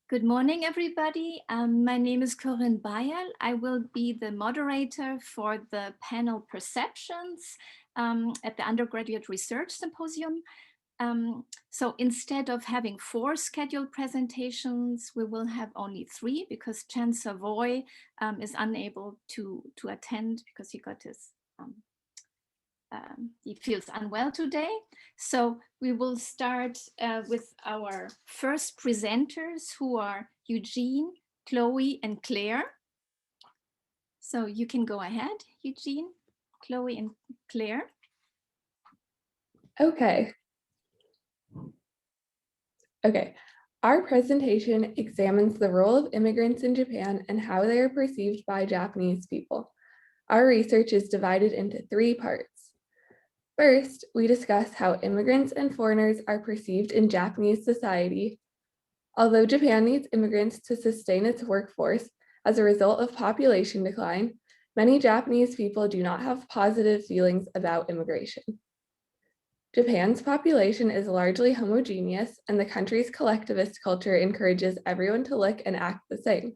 Good morning, everybody. My name is Corinne Bayerl. I will be the moderator for the panel Perceptions at the Undergraduate Research Symposium. So instead of having 4 scheduled presentations, we will have only 3 because Cian Savoy is unable to attend because he got his he feels unwell today. So we will start with our first presenters, who are Eugene, Chloe, and Claire. So you can go ahead, Eugene, Chloe, and Claire. Okay. Our presentation examines the role of immigrants in Japan and how they are perceived by Japanese people. Our research is divided into 3 parts. First, we discuss how immigrants and foreigners are perceived in Japanese society. Although Japan needs immigrants to sustain its workforce as a result of population decline, many Japanese people do not have positive feelings about immigration. Japan's population is largely homogeneous, and the country's collectivist culture encourages everyone to look and act the same.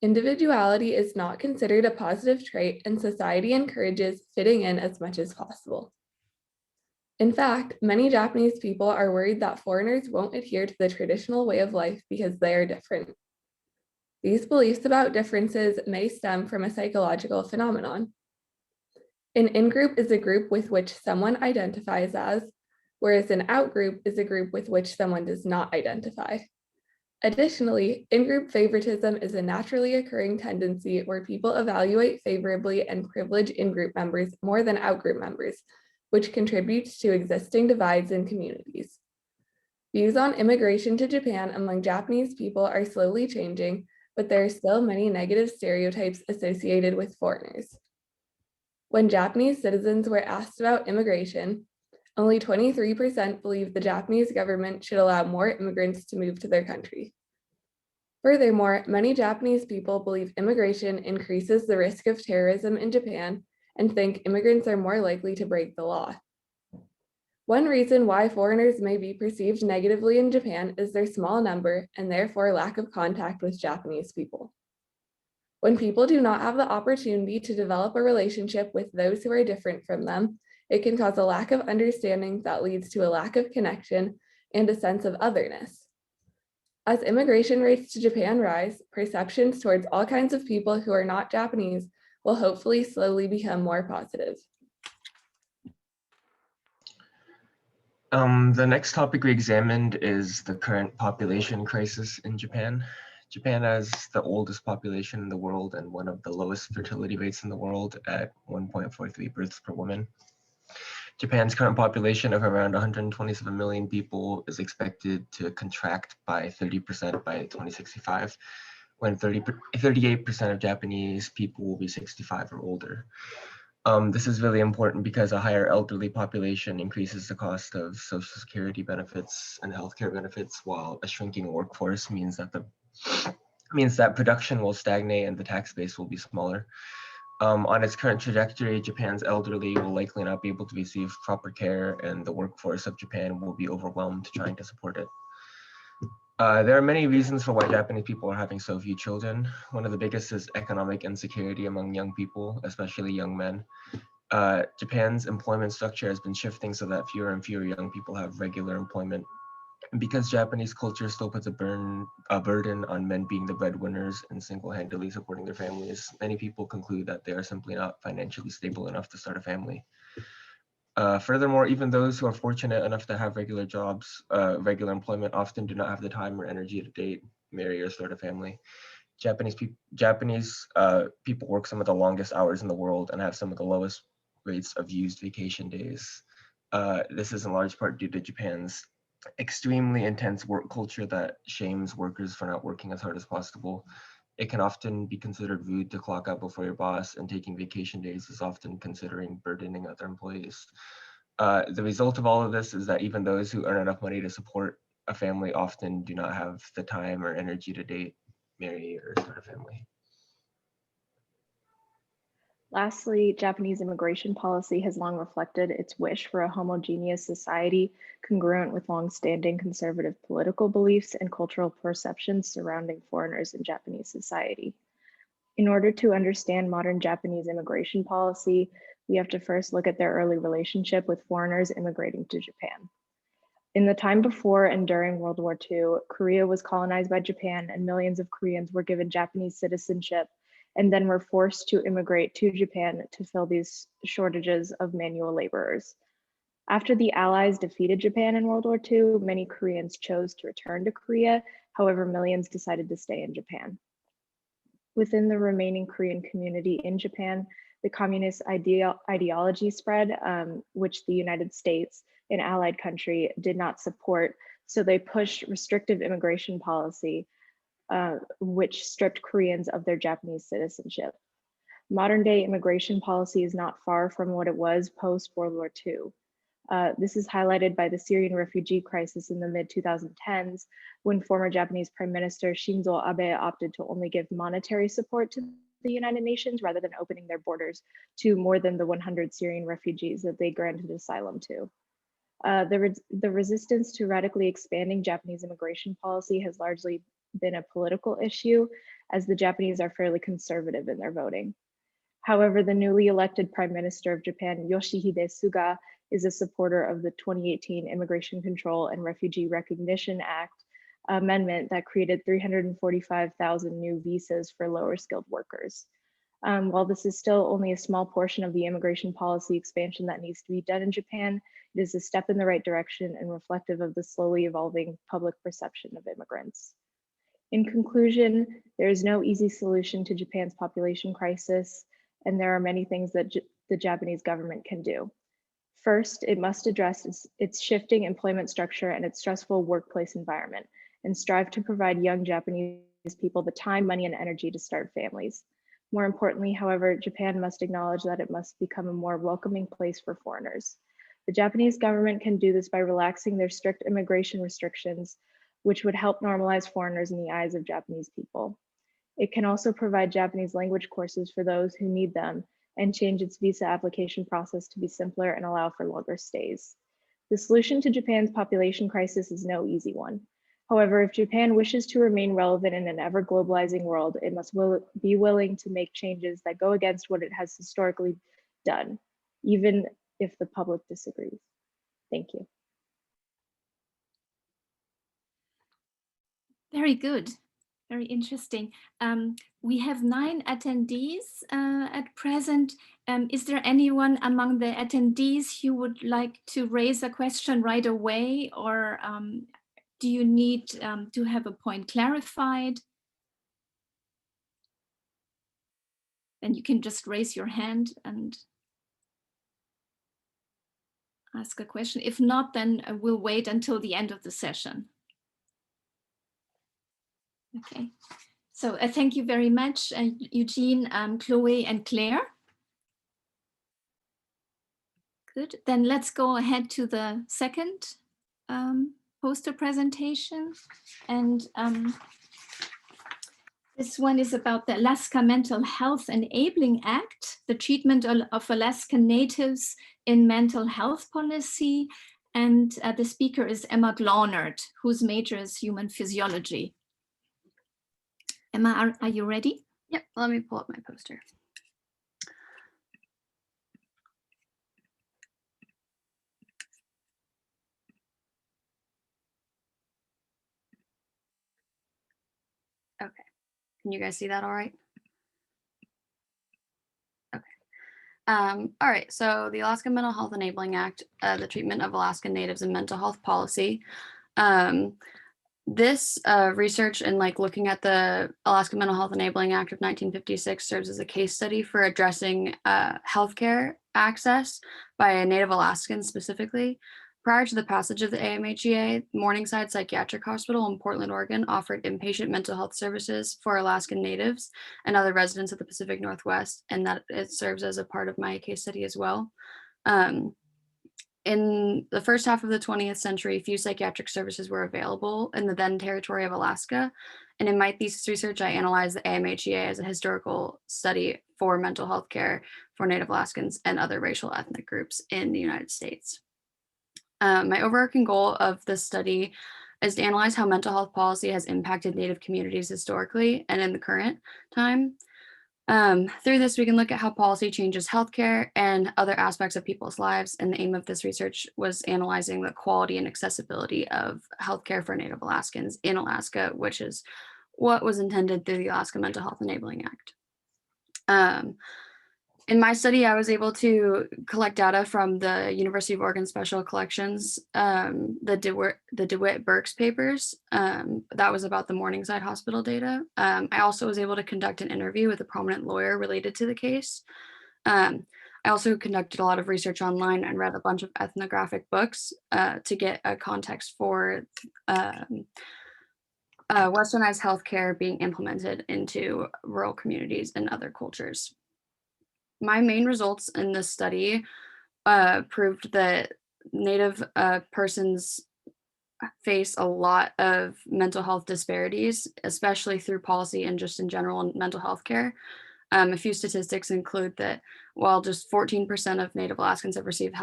Individuality is not considered a positive trait, and society encourages fitting in as much as possible. In fact, many Japanese people are worried that foreigners won't adhere to the traditional way of life because they are different. These beliefs about differences may stem from a psychological phenomenon. An in-group is a group with which someone identifies as, whereas an out-group is a group with which someone does not identify. Additionally, in-group favoritism is a naturally occurring tendency where people evaluate favorably and privilege in-group members more than out-group members, which contributes to existing divides in communities. Views on immigration to Japan among Japanese people are slowly changing, but there are still many negative stereotypes associated with foreigners. When Japanese citizens were asked about immigration, only 23% believe the Japanese government should allow more immigrants to move to their country. Furthermore, many Japanese people believe immigration increases the risk of terrorism in Japan and think immigrants are more likely to break the law. One reason why foreigners may be perceived negatively in Japan is their small number and therefore lack of contact with Japanese people. When people do not have the opportunity to develop a relationship with those who are different from them, it can cause a lack of understanding that leads to a lack of connection and a sense of otherness. As immigration rates to Japan rise, perceptions towards all kinds of people who are not Japanese will hopefully slowly become more positive. The next topic we examined is the current population crisis in Japan. Japan has the oldest population in the world and one of the lowest fertility rates in the world at 1.43 births per woman. Japan's current population of around 127 million people is expected to contract by 30% by 2065, when 38% of Japanese people will be 65 or older. This is really important because a higher elderly population increases the cost of Social Security benefits and healthcare benefits, while a shrinking workforce means that production will stagnate and the tax base will be smaller. On its current trajectory, Japan's elderly will likely not be able to receive proper care, and the workforce of Japan will be overwhelmed trying to support it. There are many reasons for why Japanese people are having so few children. One of the biggest is economic insecurity among young people, especially young men. Japan's employment structure has been shifting so that fewer and fewer young people have regular employment. And because Japanese culture still puts a burden on men being the breadwinners and single-handedly supporting their families, many people conclude that they are simply not financially stable enough to start a family. Furthermore, even those who are fortunate enough to have regular jobs, regular employment, often do not have the time or energy to date, marry, or start a family. Japanese people work some of the longest hours in the world and have some of the lowest rates of used vacation days. This is in large part due to Japan's extremely intense work culture that shames workers for not working as hard as possible. It can often be considered rude to clock out before your boss, and taking vacation days is often considering burdening other employees. The result of all of this is that even those who earn enough money to support a family often do not have the time or energy to date, marry, or start a family. Lastly, Japanese immigration policy has long reflected its wish for a homogeneous society congruent with long-standing conservative political beliefs and cultural perceptions surrounding foreigners in Japanese society. In order to understand modern Japanese immigration policy, we have to first look at their early relationship with foreigners immigrating to Japan. In the time before and during World War II, Korea was colonized by Japan and millions of Koreans were given Japanese citizenship and then were forced to immigrate to Japan to fill these shortages of manual laborers. After the Allies defeated Japan in World War II, many Koreans chose to return to Korea. However, millions decided to stay in Japan. Within the remaining Korean community in Japan, the communist ideology spread, which the United States, an allied country, did not support. So they pushed restrictive immigration policy, which stripped Koreans of their Japanese citizenship. Modern day immigration policy is not far from what it was post World War II. This is highlighted by the Syrian refugee crisis in the mid-2010s, when former Japanese Prime Minister Shinzo Abe opted to only give monetary support to the United Nations rather than opening their borders to more than the 100 Syrian refugees that they granted asylum to. The resistance to radically expanding Japanese immigration policy has largely been a political issue, as the Japanese are fairly conservative in their voting. However, the newly elected Prime Minister of Japan, Yoshihide Suga, is a supporter of the 2018 Immigration Control and Refugee Recognition Act amendment that created 345,000 new visas for lower skilled workers. While this is still only a small portion of the immigration policy expansion that needs to be done in Japan, it is a step in the right direction and reflective of the slowly evolving public perception of immigrants. In conclusion, there is no easy solution to Japan's population crisis, and there are many things that the Japanese government can do. First, it must address its shifting employment structure and its stressful workplace environment, and strive to provide young Japanese people the time, money, and energy to start families. More importantly, however, Japan must acknowledge that it must become a more welcoming place for foreigners. The Japanese government can do this by relaxing their strict immigration restrictions, which would help normalize foreigners in the eyes of Japanese people. It can also provide Japanese language courses for those who need them and change its visa application process to be simpler and allow for longer stays. The solution to Japan's population crisis is no easy one. However, if Japan wishes to remain relevant in an ever globalizing world, it must be willing to make changes that go against what it has historically done, even if the public disagrees. Thank you. Very good. Very interesting. We have 9 attendees at present. Is there anyone among the attendees who would like to raise a question right away, or do you need to have a point clarified? Then you can just raise your hand and ask a question. If not, then we'll wait until the end of the session. Okay. So thank you very much, Eugene, Chloe, and Claire. Good. Then let's go ahead to the second poster presentation. And this one is about the Alaska Mental Health Enabling Act, the treatment of Alaskan Natives in mental health policy. And the speaker is Emma Glaunert, whose major is human physiology. Emma, are you ready? Yep, let me pull up my poster. Okay, can you guys see that all right? Okay. All right, so the Alaska Mental Health Enabling Act, the treatment of Alaskan Natives in mental health policy. This research and looking at the Alaska Mental Health Enabling Act of 1956 serves as a case study for addressing healthcare access by Native Alaskans specifically. Prior to the passage of the AMHEA, Morningside Psychiatric Hospital in Portland, Oregon offered inpatient mental health services for Alaskan Natives and other residents of the Pacific Northwest, and that it serves as a part of my case study as well. In the first half of the 20th century, few psychiatric services were available in the then territory of Alaska. And in my thesis research, I analyzed the AMHEA as a historical study for mental health care for Native Alaskans and other racial ethnic groups in the United States. My overarching goal of this study is to analyze how mental health policy has impacted Native communities historically and in the current time. Through this, we can look at how policy changes healthcare and other aspects of people's lives. And the aim of this research was analyzing the quality and accessibility of healthcare for Native Alaskans in Alaska, which is what was intended through the Alaska Mental Health Enabling Act. In my study, I was able to collect data from the University of Oregon Special Collections, the DeWitt Burks papers. That was about the Morningside Hospital data. I also was able to conduct an interview with a prominent lawyer related to the case. I also conducted a lot of research online and read a bunch of ethnographic books to get a context for westernized healthcare being implemented into rural communities and other cultures. My main results in this study proved that Native persons face a lot of mental health disparities, especially through policy and just in general in mental health care. A few statistics include that while just 14% of Native Alaskans have received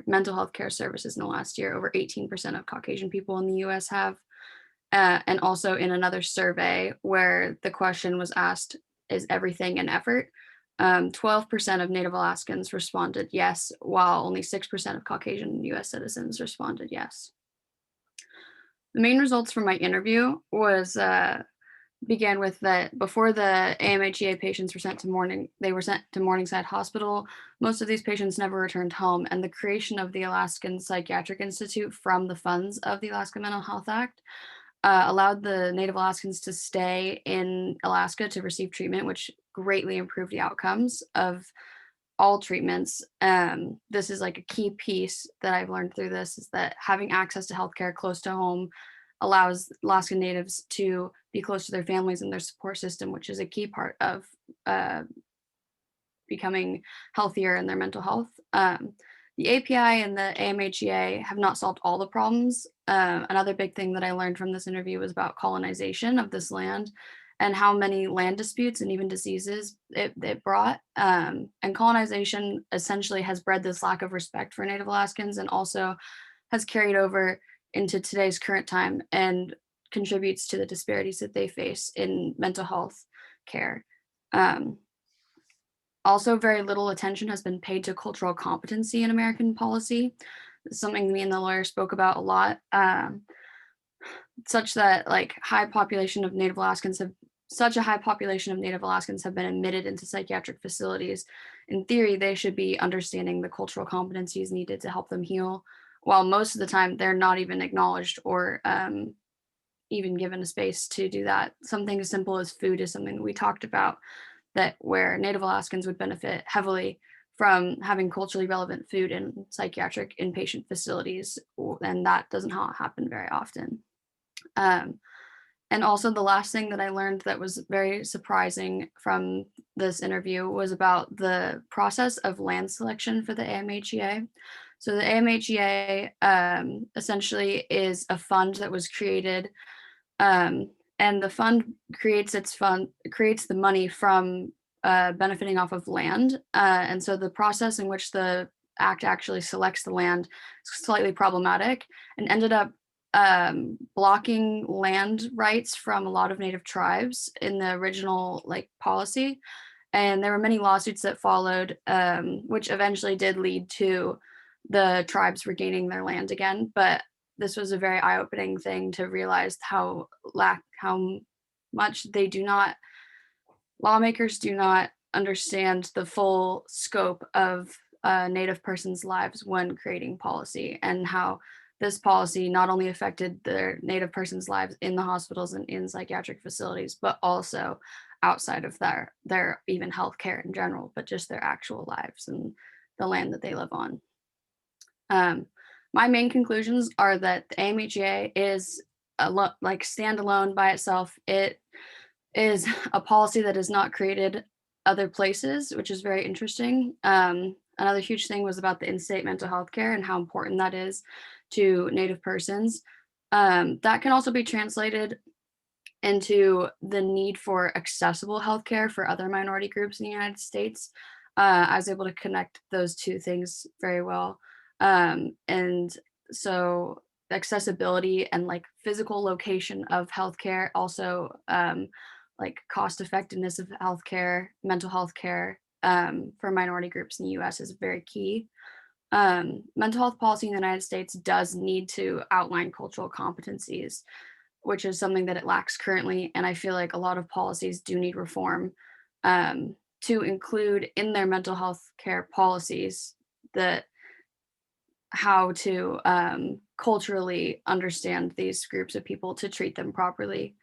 mental health care services in the last year, over 18% of Caucasian people in the US have. And also in another survey where the question was asked, is everything an effort? 12% of Native Alaskans responded yes, while only 6% of Caucasian US citizens responded yes. The main results from my interview began with that before the AMHEA patients were sent to Morningside Hospital. Most of these patients never returned home, and the creation of the Alaskan Psychiatric Institute from the funds of the Alaska Mental Health Act allowed the Native Alaskans to stay in Alaska to receive treatment, which greatly improved the outcomes of all treatments. This is like a key piece that I've learned through this, is that having access to healthcare close to home allows Alaskan Natives to be close to their families and their support system, which is a key part of becoming healthier in their mental health. The API and the AMHEA have not solved all the problems. Another big thing that I learned from this interview was about colonization of this land and how many land disputes and even diseases it brought. And colonization essentially has bred this lack of respect for Native Alaskans and also has carried over into today's current time and contributes to the disparities that they face in mental health care. Also, very little attention has been paid to cultural competency in American policy. It's something me and the lawyer spoke about a lot, such that like such a high population of Native Alaskans have been admitted into psychiatric facilities. In theory, they should be understanding the cultural competencies needed to help them heal, while most of the time they're not even acknowledged or even given a space to do that. Something as simple as food is something that we talked about, that where Native Alaskans would benefit heavily from having culturally relevant food in psychiatric inpatient facilities, and that does not happen very often. And also the last thing that I learned that was very surprising from this interview was about the process of land selection for the AMHEA. So the AMHEA essentially is a fund that was created, and the fund creates the money from benefiting off of land. And so the process in which the act actually selects the land is slightly problematic and ended up blocking land rights from a lot of Native tribes in the original policy. And there were many lawsuits that followed, which eventually did lead to the tribes regaining their land again. But this was a very eye-opening thing to realize how much lawmakers do not understand the full scope of Native persons' lives when creating policy, and how this policy not only affected their Native persons' lives in the hospitals and in psychiatric facilities, but also outside of their even healthcare in general, but just their actual lives and the land that they live on. My main conclusions are that the AMHEA is standalone by itself. It is a policy that has not created other places, which is very interesting. Another huge thing was about the in-state mental health care and how important that is to Native persons. That can also be translated into the need for accessible healthcare for other minority groups in the United States. I was able to connect those two things very well. And so accessibility and like physical location of healthcare, also like cost effectiveness of healthcare, mental health care for minority groups in the US is very key. Mental health policy in the United States does need to outline cultural competencies, which is something that it lacks currently. And I feel like a lot of policies do need reform to include in their mental health care policies that how to culturally understand these groups of people to treat them properly.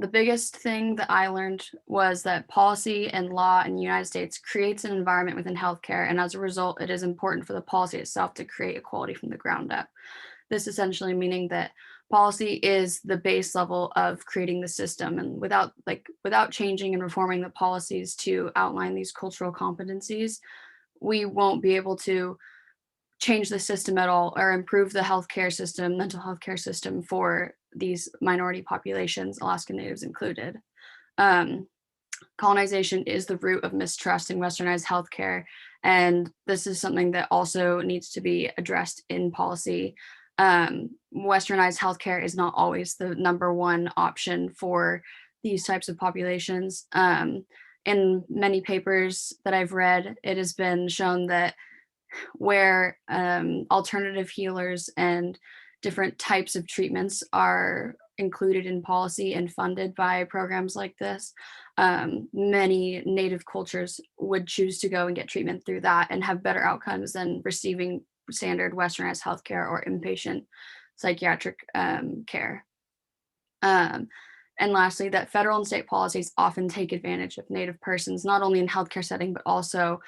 The biggest thing that I learned was that policy and law in the United States creates an environment within healthcare, and as a result, it is important for the policy itself to create equality from the ground up. This essentially meaning that policy is the base level of creating the system, and without changing and reforming the policies to outline these cultural competencies, we won't be able to change the system at all or improve the healthcare system, mental health care system for these minority populations, Alaskan Natives included. Colonization is the root of mistrust in westernized healthcare, and this is something that also needs to be addressed in policy. Westernized healthcare is not always the number one option for these types of populations. In many papers that I've read, it has been shown that where alternative healers and different types of treatments are included in policy and funded by programs like this, many Native cultures would choose to go and get treatment through that and have better outcomes than receiving standard westernized healthcare or inpatient psychiatric care. And lastly, that federal and state policies often take advantage of Native persons, not only in healthcare setting, but also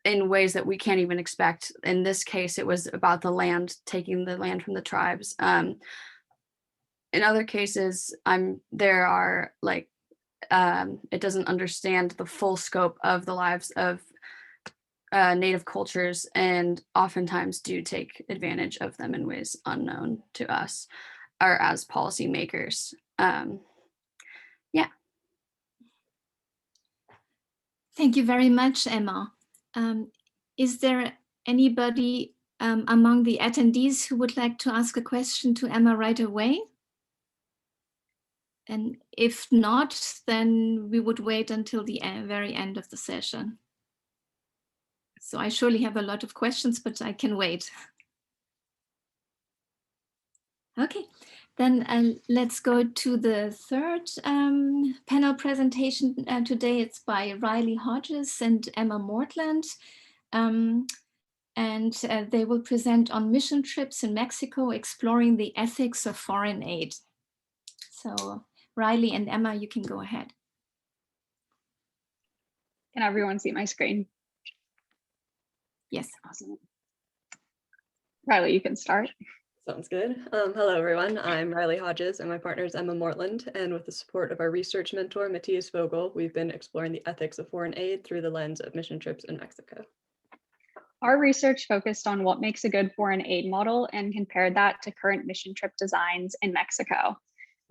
in ways that we can't even expect. In this case, it was about the land, taking the land from the tribes. In other cases, there are like, it doesn't understand the full scope of the lives of Native cultures, and oftentimes do take advantage of them in ways unknown to us or as policymakers. Yeah. Thank you very much, Emma. Is there anybody among the attendees who would like to ask a question to Emma right away? And if not, then we would wait until the very end of the session. So I surely have a lot of questions, but I can wait. Okay, then let's go to the third panel presentation today. It's by Riley Hodges and Emma Mortland. And they will present on mission trips in Mexico, exploring the ethics of foreign aid. So Riley and Emma, you can go ahead. Can everyone see my screen? Yes. Awesome. Riley, you can start. Sounds good. Hello, everyone. I'm Riley Hodges, and my partner is Emma Mortland. And with the support of our research mentor, Matthias Vogel, we've been exploring the ethics of foreign aid through the lens of mission trips in Mexico. Our research focused on what makes a good foreign aid model and compared that to current mission trip designs in Mexico.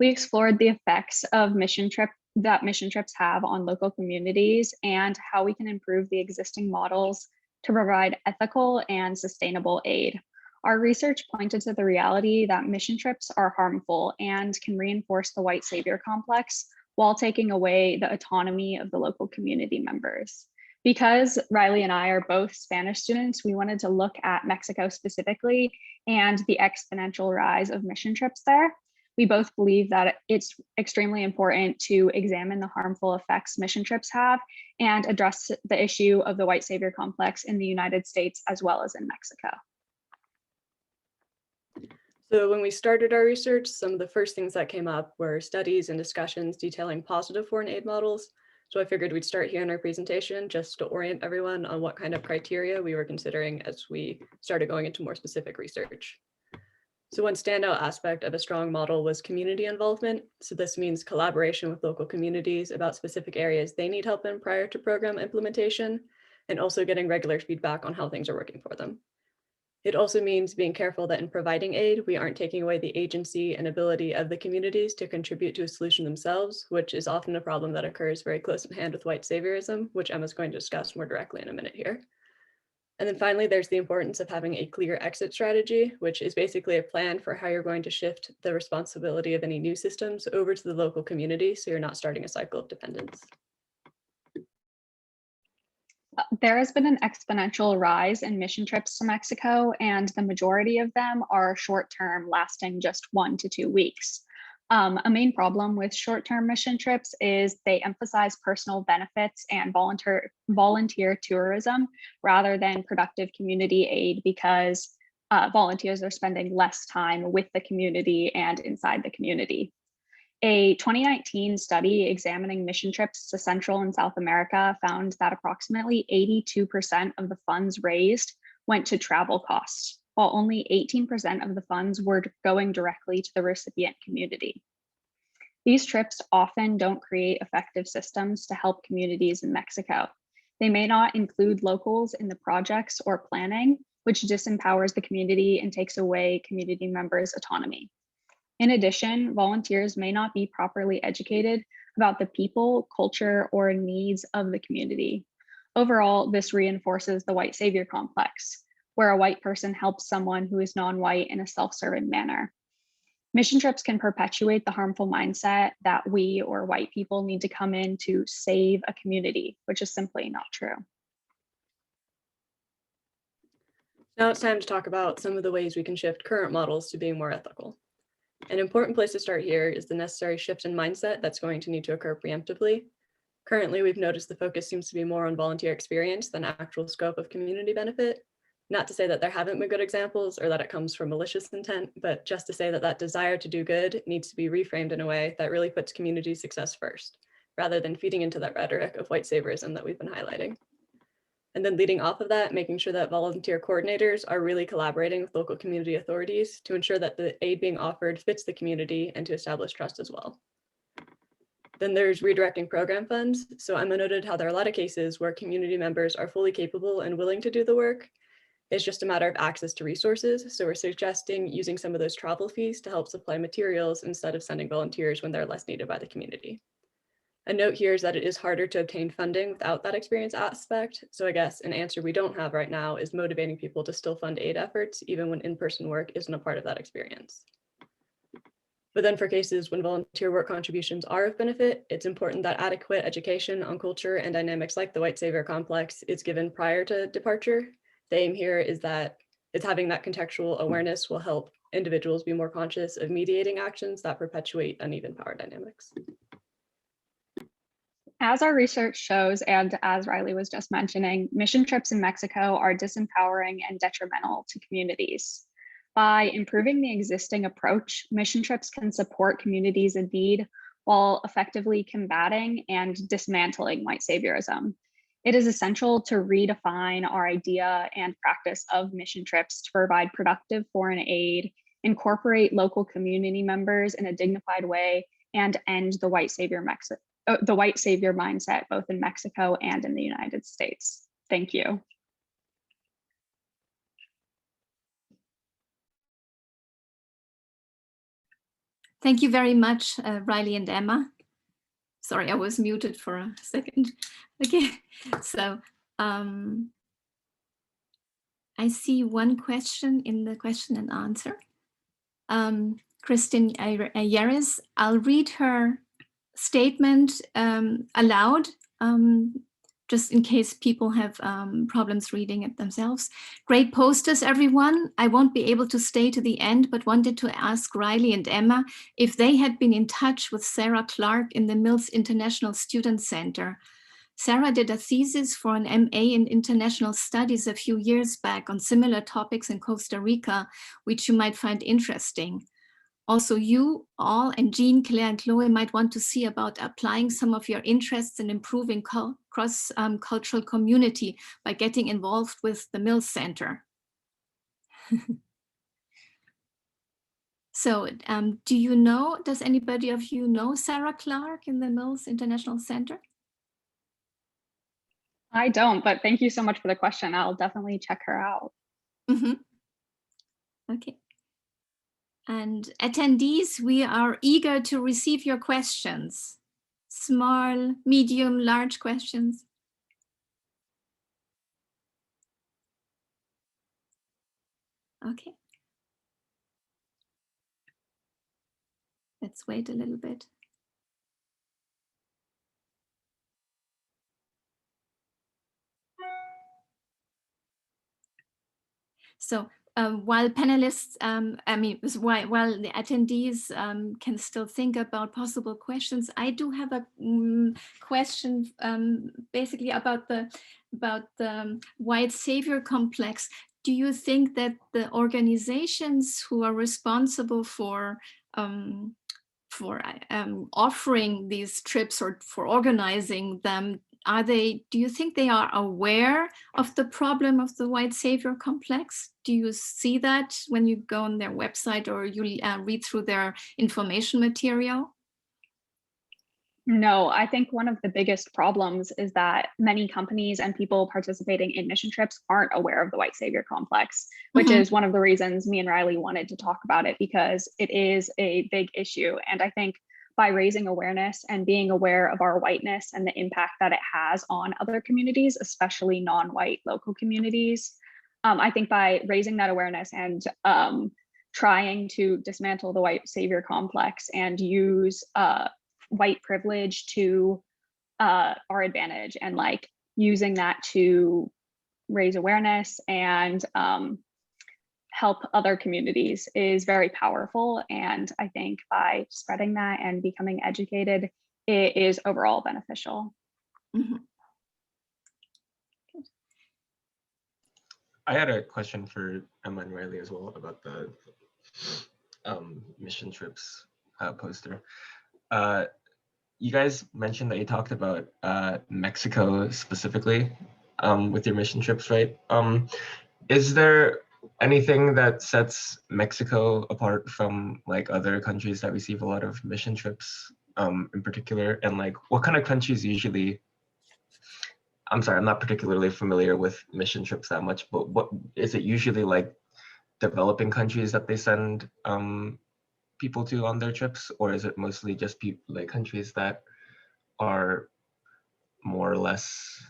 We explored the effects of mission trips have on local communities and how we can improve the existing models to provide ethical and sustainable aid. Our research pointed to the reality that mission trips are harmful and can reinforce the white savior complex while taking away the autonomy of the local community members. Because Riley and I are both Spanish students, we wanted to look at Mexico specifically and the exponential rise of mission trips there. We both believe that it's extremely important to examine the harmful effects mission trips have and address the issue of the white savior complex in the United States as well as in Mexico. So when we started our research, some of the first things that came up were studies and discussions detailing positive foreign aid models. So I figured we'd start here in our presentation just to orient everyone on what kind of criteria we were considering as we started going into more specific research. So one standout aspect of a strong model was community involvement. So this means collaboration with local communities about specific areas they need help in prior to program implementation. and also getting regular feedback on how things are working for them. It also means being careful that in providing aid, we aren't taking away the agency and ability of the communities to contribute to a solution themselves, which is often a problem that occurs very close in hand with white saviorism, which Emma's going to discuss more directly in a minute here. And then finally, there's the importance of having a clear exit strategy, which is basically a plan for how you're going to shift the responsibility of any new systems over to the local community, so you're not starting a cycle of dependence. There has been an exponential rise in mission trips to Mexico, and the majority of them are short-term, lasting just 1 to 2 weeks. A main problem with short-term mission trips is they emphasize personal benefits and volunteer tourism rather than productive community aid, because volunteers are spending less time with the community and inside the community. A 2019 study examining mission trips to Central and South America found that approximately 82% of the funds raised went to travel costs, while only 18% of the funds were going directly to the recipient community. These trips often don't create effective systems to help communities in Mexico. They may not include locals in the projects or planning, which disempowers the community and takes away community members' autonomy. In addition, volunteers may not be properly educated about the people, culture, or needs of the community. Overall, this reinforces the white savior complex, where a white person helps someone who is non-white in a self-serving manner. Mission trips can perpetuate the harmful mindset that we or white people need to come in to save a community, which is simply not true. Now it's time to talk about some of the ways we can shift current models to being more ethical. An important place to start here is the necessary shift in mindset that's going to need to occur preemptively. Currently, we've noticed the focus seems to be more on volunteer experience than actual scope of community benefit. Not to say that there haven't been good examples or that it comes from malicious intent, but just to say that that desire to do good needs to be reframed in a way that really puts community success first, rather than feeding into that rhetoric of white saviorism that we've been highlighting. And then leading off of that, making sure that volunteer coordinators are really collaborating with local community authorities to ensure that the aid being offered fits the community and to establish trust as well. Then there's redirecting program funds. So Emma noted how there are a lot of cases where community members are fully capable and willing to do the work. It's just a matter of access to resources. So we're suggesting using some of those travel fees to help supply materials instead of sending volunteers when they're less needed by the community. A note here is that it is harder to obtain funding without that experience aspect. So I guess an answer we don't have right now is motivating people to still fund aid efforts, even when in-person work isn't a part of that experience. But then for cases when volunteer work contributions are of benefit, it's important that adequate education on culture and dynamics like the white savior complex is given prior to departure. The aim here is that it's having that contextual awareness will help individuals be more conscious of mediating actions that perpetuate uneven power dynamics. As our research shows, and as Riley was just mentioning, mission trips in Mexico are disempowering and detrimental to communities. By improving the existing approach, mission trips can support communities in need while effectively combating and dismantling white saviorism. It is essential to redefine our idea and practice of mission trips to provide productive foreign aid, incorporate local community members in a dignified way, and end the white savior mindset, both in Mexico and in the United States. Thank you. Thank you very much, Riley and Emma. Sorry, I was muted for a second. Okay, so I see one question in the question and answer. Kristin Yeris, I'll read her statement aloud, just in case people have problems reading it themselves. Great posters, everyone. I won't be able to stay to the end, but wanted to ask Riley and Emma if they had been in touch with Sarah Clark in the Mills International Student Center. Sarah did a thesis for an MA in International Studies a few years back on similar topics in Costa Rica, which you might find interesting. Also, you all and Jean, Claire, and Chloe might want to see about applying some of your interests in improving cross-cultural community by getting involved with the Mills Center. So do you know, does anybody of you know Sarah Clark in the Mills International Center? I don't, but thank you so much for the question. I'll definitely check her out. Okay. And attendees, we are eager to receive your questions. Small, medium, large questions. Okay. Let's wait a little bit. So while panelists, while the attendees can still think about possible questions, I do have a question basically about the white savior complex. Do you think that the organizations who are responsible for offering these trips or for organizing them, do you think they are aware of the problem of the white savior complex? Do you see that when you go on their website or you read through their information material? No, I think one of the biggest problems is that many companies and people participating in mission trips aren't aware of the white savior complex, which is one of the reasons me and Riley wanted to talk about it, because it is a big issue. And I think by raising awareness and being aware of our whiteness and the impact that it has on other communities, especially non-white local communities, I think by raising that awareness and trying to dismantle the white savior complex and use white privilege to our advantage, and like using that to raise awareness and help other communities is very powerful. And I think by spreading that and becoming educated, it is overall beneficial. I had a question for Emma and Riley as well about the mission trips poster. You guys mentioned that you talked about Mexico specifically with your mission trips, right? Is there anything that sets Mexico apart from like other countries that receive a lot of mission trips in particular? And like what kind of countries usually, I'm sorry, I'm not particularly familiar with mission trips that much, but what is it usually like developing countries that they send people to on their trips, or is it mostly just people like countries that are more or less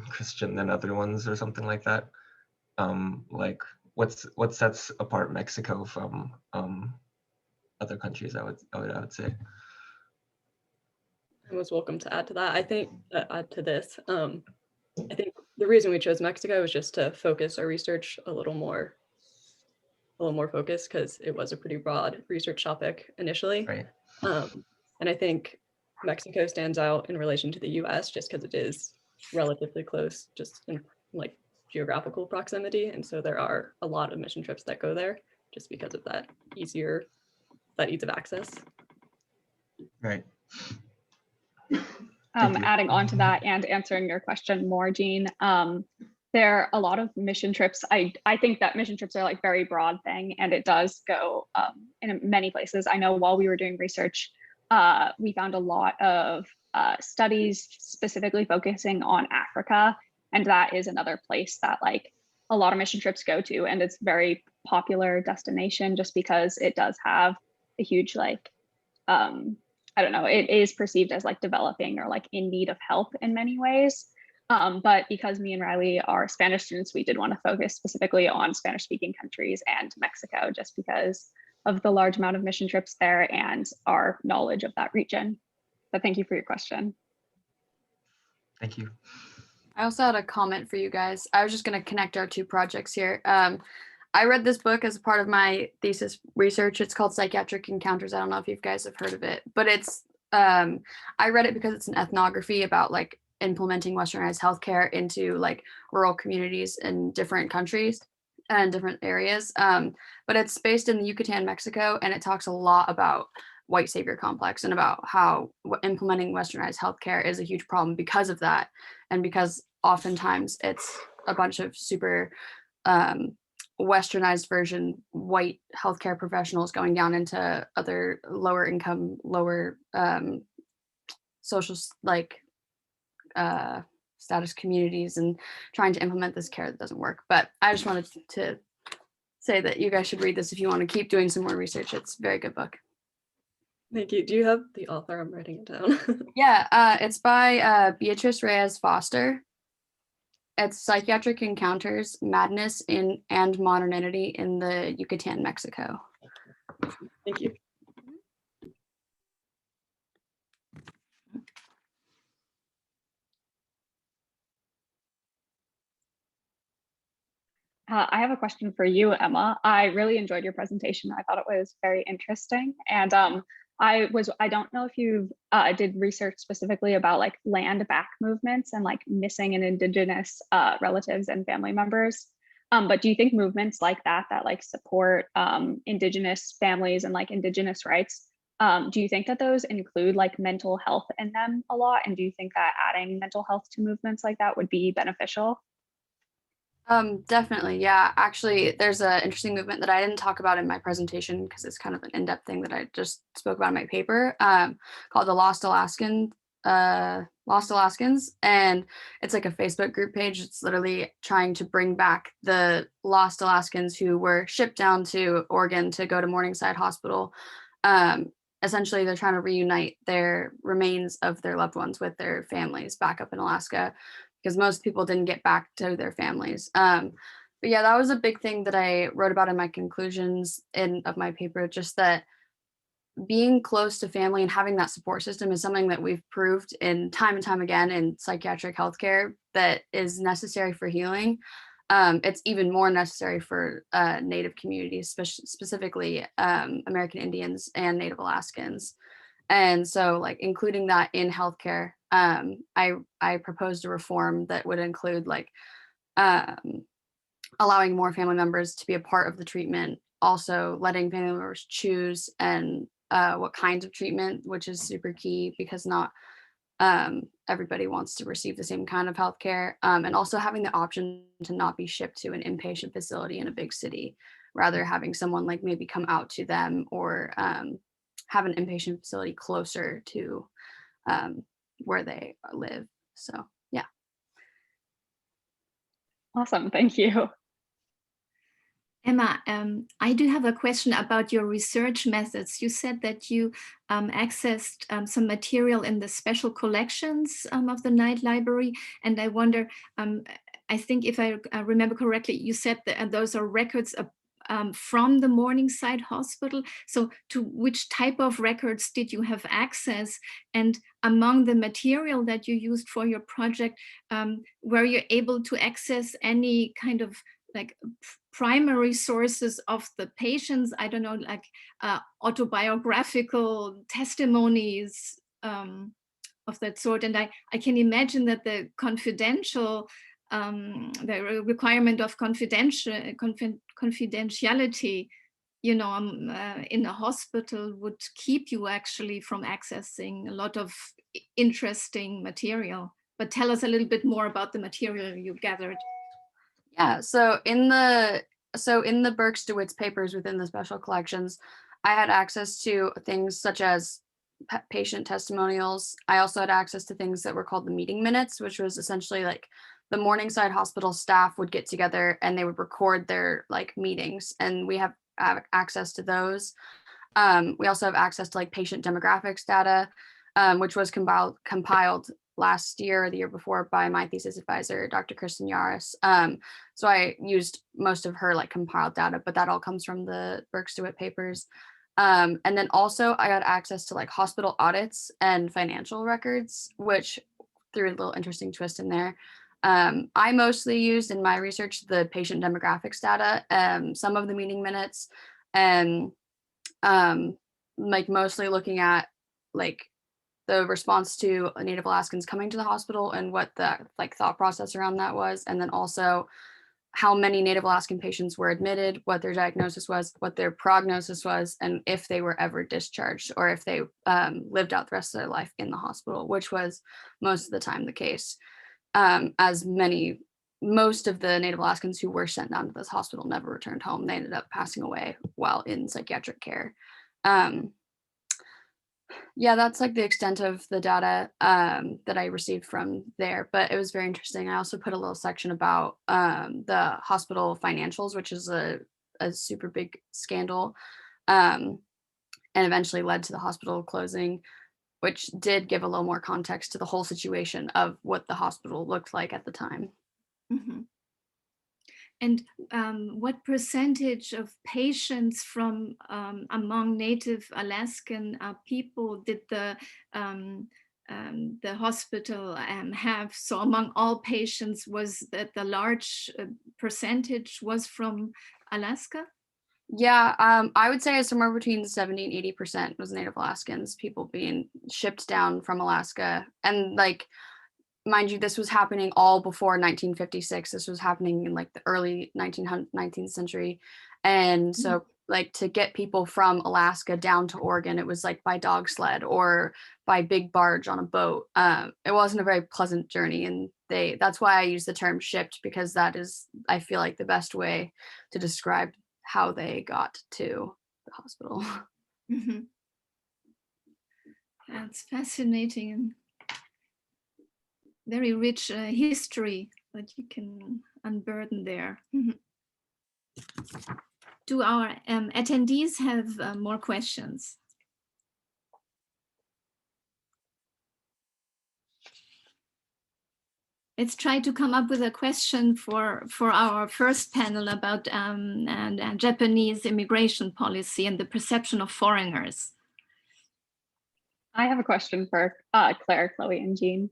Christian than other ones or something like that? Like what sets apart Mexico from other countries? I would say. I was welcome to add to that. I think add to this. I think the reason we chose Mexico was just to focus our research a little more focused, because it was a pretty broad research topic initially. Right. And I think Mexico stands out in relation to the US just because it is relatively close, just in like geographical proximity. And so there are a lot of mission trips that go there just because of that ease of access. Right. Adding on to that and answering your question more, Jean, there are a lot of mission trips. I think that mission trips are like very broad thing, and it does go in many places. I know while we were doing research, we found a lot of studies specifically focusing on Africa, and that is another place that like a lot of mission trips go to, and it's very popular destination just because it does have a huge like I don't know, it is perceived as like developing or like in need of help in many ways. But because me and Riley are Spanish students, we did want to focus specifically on Spanish speaking countries and Mexico, just because of the large amount of mission trips there and our knowledge of that region. But thank you for your question. Thank you. I also had a comment for you guys. I was just going to connect our two projects here. I read this book as a part of my thesis research. It's called Psychiatric Encounters. I don't know if you guys have heard of it, but it's, I read it because it's an ethnography about like implementing Westernized healthcare into like rural communities in different countries and different areas. But it's based in the Yucatan, Mexico, and it talks a lot about white savior complex and about how implementing Westernized healthcare is a huge problem because of that. And because oftentimes it's a bunch of super Westernized version white healthcare professionals going down into other lower income, lower social like status communities and trying to implement this care that doesn't work. But I just wanted to say that you guys should read this if you want to keep doing some more research. It's a very good book. Thank you. Do you have the author? I'm writing it down. Yeah, it's by Beatrice Reyes Foster. It's Psychiatric Encounters, Madness and Modernity in the Yucatan, Mexico. Thank you. I have a question for you, Emma. I really enjoyed your presentation. I thought it was very interesting. And I don't know if you did research specifically about like land back movements and like missing and Indigenous relatives and family members. But do you think movements like that like support Indigenous families and like Indigenous rights, do you think that those include like mental health in them a lot? And do you think that adding mental health to movements like that would be beneficial? Definitely. Yeah. Actually, there's an interesting movement that I didn't talk about in my presentation because it's kind of an in-depth thing that I just spoke about in my paper, called the Lost Alaskans. And it's like a Facebook group page. It's literally trying to bring back the lost Alaskans who were shipped down to Oregon to go to Morningside Hospital. Essentially, they're trying to reunite their remains of their loved ones with their families back up in Alaska, because most people didn't get back to their families. But yeah, that was a big thing that I wrote about in my conclusions of my paper, just that being close to family and having that support system is something that we've proved in time and time again in psychiatric healthcare that is necessary for healing. It's even more necessary for Native communities, specifically American Indians and Native Alaskans. And so like including that in healthcare, I proposed a reform that would include like allowing more family members to be a part of the treatment, also letting family members choose and what kinds of treatment, which is super key because not everybody wants to receive the same kind of healthcare, and also having the option to not be shipped to an inpatient facility in a big city, rather having someone like maybe come out to them or have an inpatient facility closer to where they live. So yeah. Awesome, thank you. Emma, I do have a question about your research methods. You said that you accessed some material in the special collections of the Knight Library, and I wonder, I think if I remember correctly, you said that those are records from the Morningside Hospital. So to which type of records did you have access? And among the material that you used for your project, were you able to access any kind of like primary sources of the patients? I don't know, like autobiographical testimonies of that sort. And I can imagine that the confidential, the requirement of confidentiality, you know, in a hospital would keep you actually from accessing a lot of interesting material. But tell us a little bit more about the material you gathered. Yeah, so in the Berkes-DeWitt's papers within the special collections, I had access to things such as patient testimonials. I also had access to things that were called the meeting minutes, which was essentially like the Morningside Hospital staff would get together and they would record their like meetings, and we have access to those. We also have access to like patient demographics data, which was compiled last year or the year before by my thesis advisor, Dr. Kristen Yaris. So I used most of her like compiled data, but that all comes from the Berkes-DeWitt papers. And then also I got access to like hospital audits and financial records, which threw a little interesting twist in there. I mostly used in my research the patient demographics data, some of the meeting minutes, and like mostly looking at like the response to Native Alaskans coming to the hospital and what the like thought process around that was, and then also how many Native Alaskan patients were admitted, what their diagnosis was, what their prognosis was, and if they were ever discharged or if they lived out the rest of their life in the hospital, which was most of the time the case. As most of the Native Alaskans who were sent down to this hospital never returned home. They ended up passing away while in psychiatric care. Yeah, that's like the extent of the data that I received from there, but it was very interesting. I also put a little section about the hospital financials, which is a super big scandal, and eventually led to the hospital closing, which did give a little more context to the whole situation of what the hospital looked like at the time. Mm-hmm. And what percentage of patients from among Native Alaskan people did the hospital have? So among all patients, was that the large percentage was from Alaska? Yeah, I would say somewhere between 70 and 80% was Native Alaskans, people being shipped down from Alaska. And like, mind you, this was happening all before 1956. This was happening in like the early 19th century. And so like to get people from Alaska down to Oregon, it was like by dog sled or by big barge on a boat. It wasn't a very pleasant journey. And that's why I use the term shipped, because that is, I feel like, the best way to describe how they got to the hospital. Mm-hmm. That's fascinating and very rich history that you can unburden there. Mm-hmm. Do our attendees have more questions? Let's try to come up with a question for our first panel about Japanese immigration policy and the perception of foreigners. I have a question for Claire, Chloe, and Jean.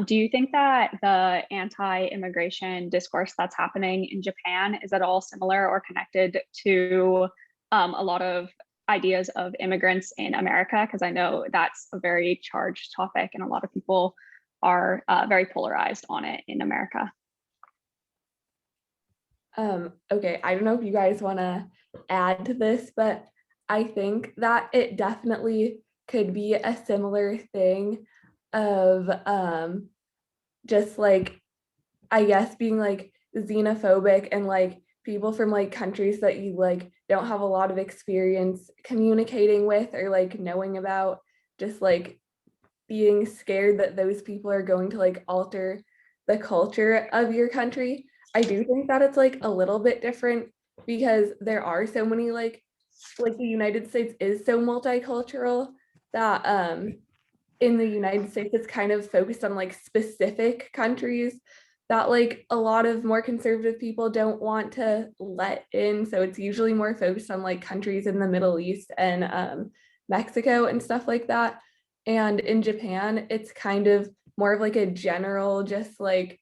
Do you think that the anti-immigration discourse that's happening in Japan is at all similar or connected to a lot of ideas of immigrants in America? Because I know that's a very charged topic and a lot of people are very polarized on it in America. Okay, I don't know if you guys want to add to this, but I think that it definitely could be a similar thing of just like, I guess, being like xenophobic and like people from like countries that you like don't have a lot of experience communicating with or like knowing about, just like being scared that those people are going to like alter the culture of your country. I do think that it's like a little bit different because there are so many like the United States is so multicultural that in the United States it's kind of focused on like specific countries that like a lot of more conservative people don't want to let in. So it's usually more focused on like countries in the Middle East and Mexico and stuff like that. And in Japan, it's kind of more of like a general, just like,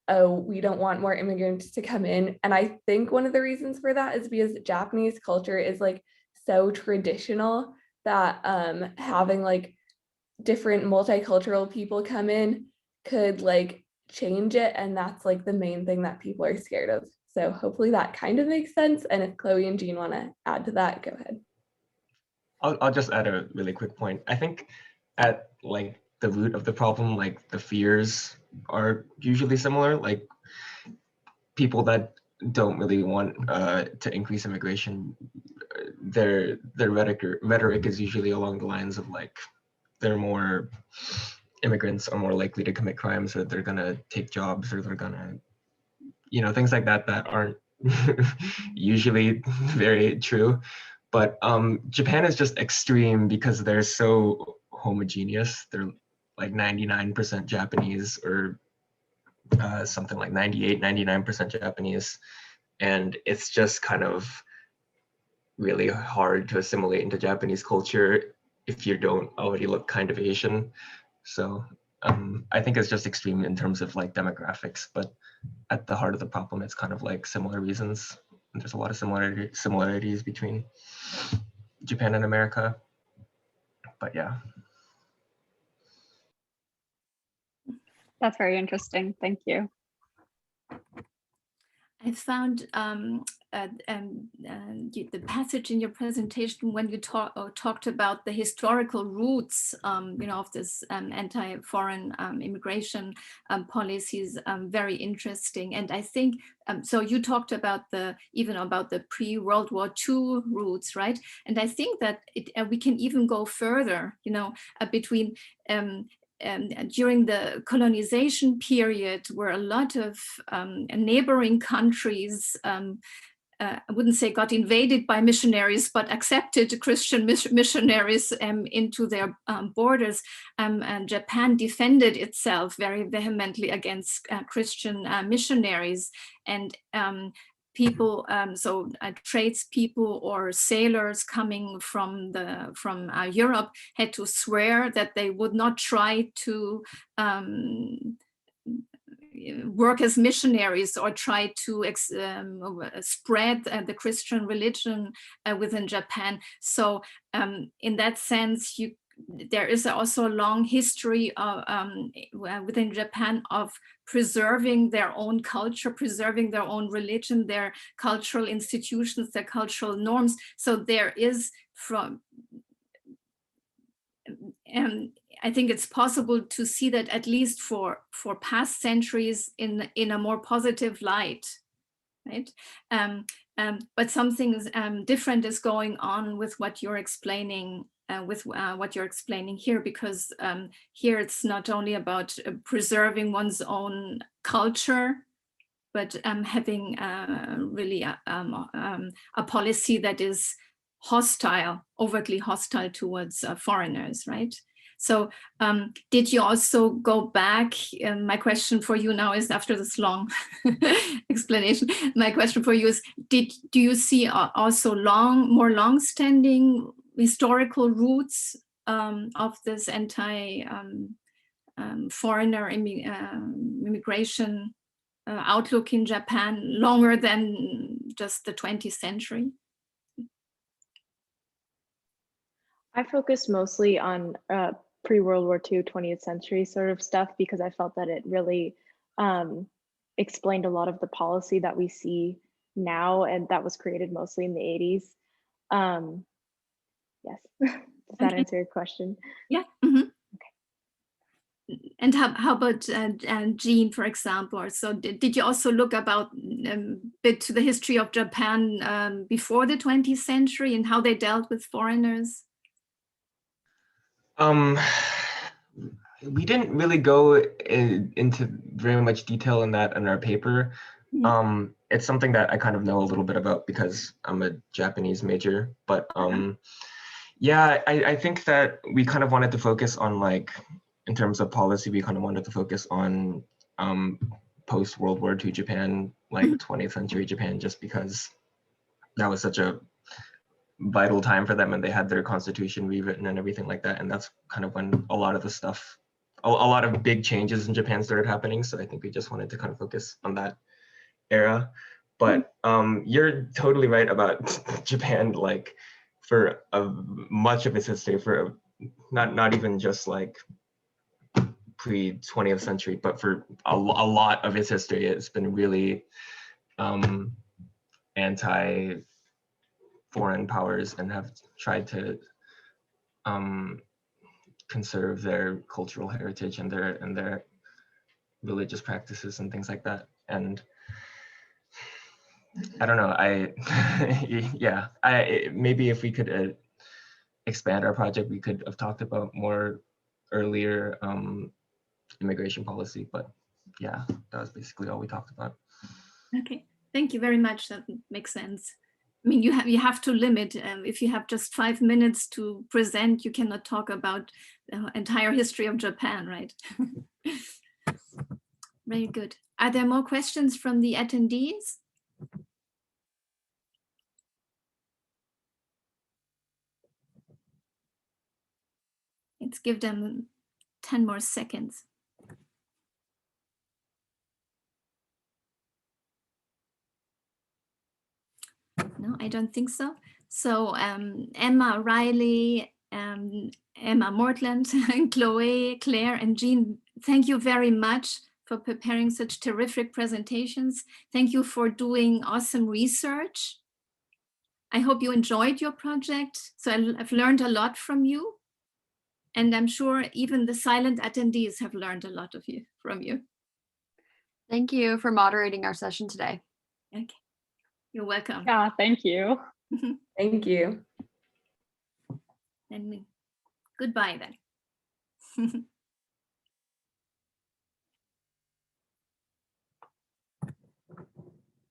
oh, we don't want more immigrants to come in. And I think one of the reasons for that is because Japanese culture is like so traditional that having like different multicultural people come in could like change it. And that's like the main thing that people are scared of. So hopefully that kind of makes sense. And if Chloe and Jean want to add to that, go ahead. I'll just add a really quick point. I think at like the root of the problem, like the fears are usually similar. Like people that don't really want to increase immigration, their rhetoric is usually along the lines of like immigrants are more likely to commit crimes, or they're gonna take jobs, or they're gonna, things like that aren't usually very true. But Japan is just extreme because they're so homogeneous. They're like 99% Japanese, or something like 99% Japanese. And it's just kind of really hard to assimilate into Japanese culture if you don't already look kind of Asian. So I think it's just extreme in terms of like demographics, but at the heart of the problem, it's kind of like similar reasons. And there's a lot of similarities between Japan and America, but yeah. That's very interesting. Thank you. I found the passage in your presentation when you talked about the historical roots, of this anti-foreign immigration policies very interesting. And I think so. You talked about even about the pre-World War II roots, right? And I think that we can even go further, between. During the colonization period, where a lot of neighboring countries, I wouldn't say got invaded by missionaries, but accepted Christian missionaries into their borders. And Japan defended itself very vehemently against Christian missionaries. And people, tradespeople or sailors coming from Europe had to swear that they would not try to work as missionaries or try to spread the Christian religion within Japan. So in that sense, there is also a long history within Japan of preserving their own culture, preserving their own religion, their cultural institutions, their cultural norms. So there is I think it's possible to see that at least for past centuries in a more positive light, right? But something different is going on with what you're explaining. What you're explaining here, because here it's not only about preserving one's own culture, but having really a policy that is hostile, overtly hostile towards foreigners, right? So did you also go back? My question for you now is, after this long explanation, my question for you is, do you see also more long-standing historical roots of this anti-foreigner immigration outlook in Japan longer than just the 20th century? I focused mostly on pre-World War II, 20th century sort of stuff, because I felt that it really explained a lot of the policy that we see now, and that was created mostly in the 80s. Yes, does that answer your question? Yeah. Mm-hmm. And how about Jean, for example? Or so did you also look about a bit to the history of Japan before the 20th century and how they dealt with foreigners? We didn't really go into very much detail in that in our paper. Mm-hmm. It's something that I kind of know a little bit about because I'm a Japanese major, but yeah, I think that we kind of wanted to focus on, like, in terms of policy, we kind of wanted to focus on post-World War II Japan, like 20th century Japan, just because that was such a vital time for them and they had their constitution rewritten and everything like that. And that's kind of when a lot of the stuff, a lot of big changes in Japan started happening. So I think we just wanted to kind of focus on that era. But you're totally right about Japan, like for much of its history, for not even just like pre-20th century, but for a lot of its history, it's been really anti-foreign powers and have tried to conserve their cultural heritage and their religious practices and things like that. And I don't know, maybe if we could expand our project, we could have talked about more earlier immigration policy, but yeah, that was basically all we talked about. Okay, thank you very much. That makes sense. I mean, you have to limit. If you have just 5 minutes to present, you cannot talk about the entire history of Japan, right? Very good. Are there more questions from the attendees? Let's give them 10 more seconds. No, I don't think so. So Emma, Riley, Emma Mortland, and Chloe, Claire, and Jean, thank you very much for preparing such terrific presentations. Thank you for doing awesome research. I hope you enjoyed your project. So I've learned a lot from you. And I'm sure even the silent attendees have learned a lot from you. Thank you for moderating our session today. Okay, you're welcome. Yeah, thank you. Thank you. And goodbye then.